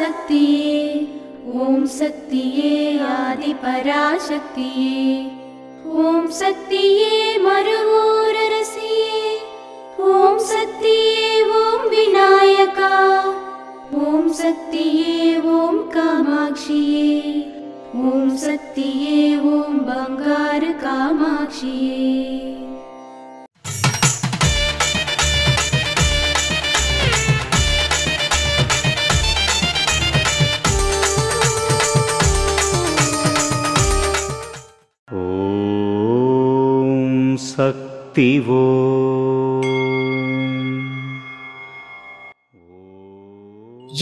पराशक्तिये ॐ शक्तिये आदिपराशक्तिये ॐ शक्तिये मरुवोररसिये ॐ शक्तिये ॐ विनायका ॐ शक्तिये ॐ कामाक्षिये ॐ शक्तिये ॐ बंगार कामाक्षिये। శక్తివో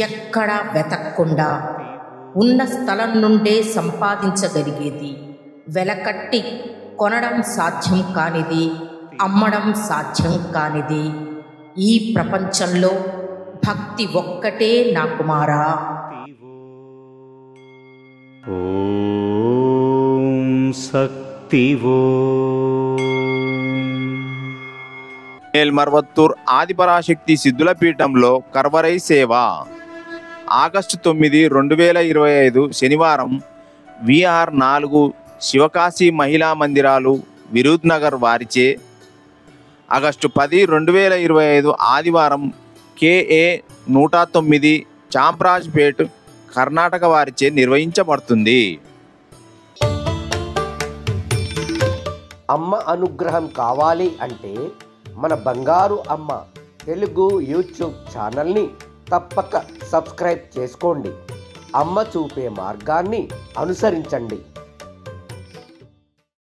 ఎక్కడా వెతక్కుండా ఉన్న స్థలం నుండే సంపాదించగలిగేది, వెలకట్టి కొనడం సాధ్యం కానిది, అమ్మడం సాధ్యం కానిది ఈ ప్రపంచంలో భక్తి ఒక్కటే నా కుమారా. ఓం శక్తివో. మేల్మర్వత్తూర్ ఆదిపరాశక్తి సిద్ధుల పీఠంలో కర్వరై సేవ ఆగస్టు 9, 2025 శనివారం VR4 శివకాశి మహిళా మందిరాలు విరుద్ నగర్ వారిచే, ఆగస్టు 10, 2025 ఆదివారం KA 109 చాంప్రాజ్పేట్ కర్ణాటక వారిచే నిర్వహించబడుతుంది. అమ్మ అనుగ్రహం కావాలి అంటే మన బంగారు అమ్మ తెలుగు యూట్యూబ్ ఛానల్ని తప్పక సబ్స్క్రైబ్ చేసుకోండి. అమ్మ చూపే మార్గాన్ని అనుసరించండి.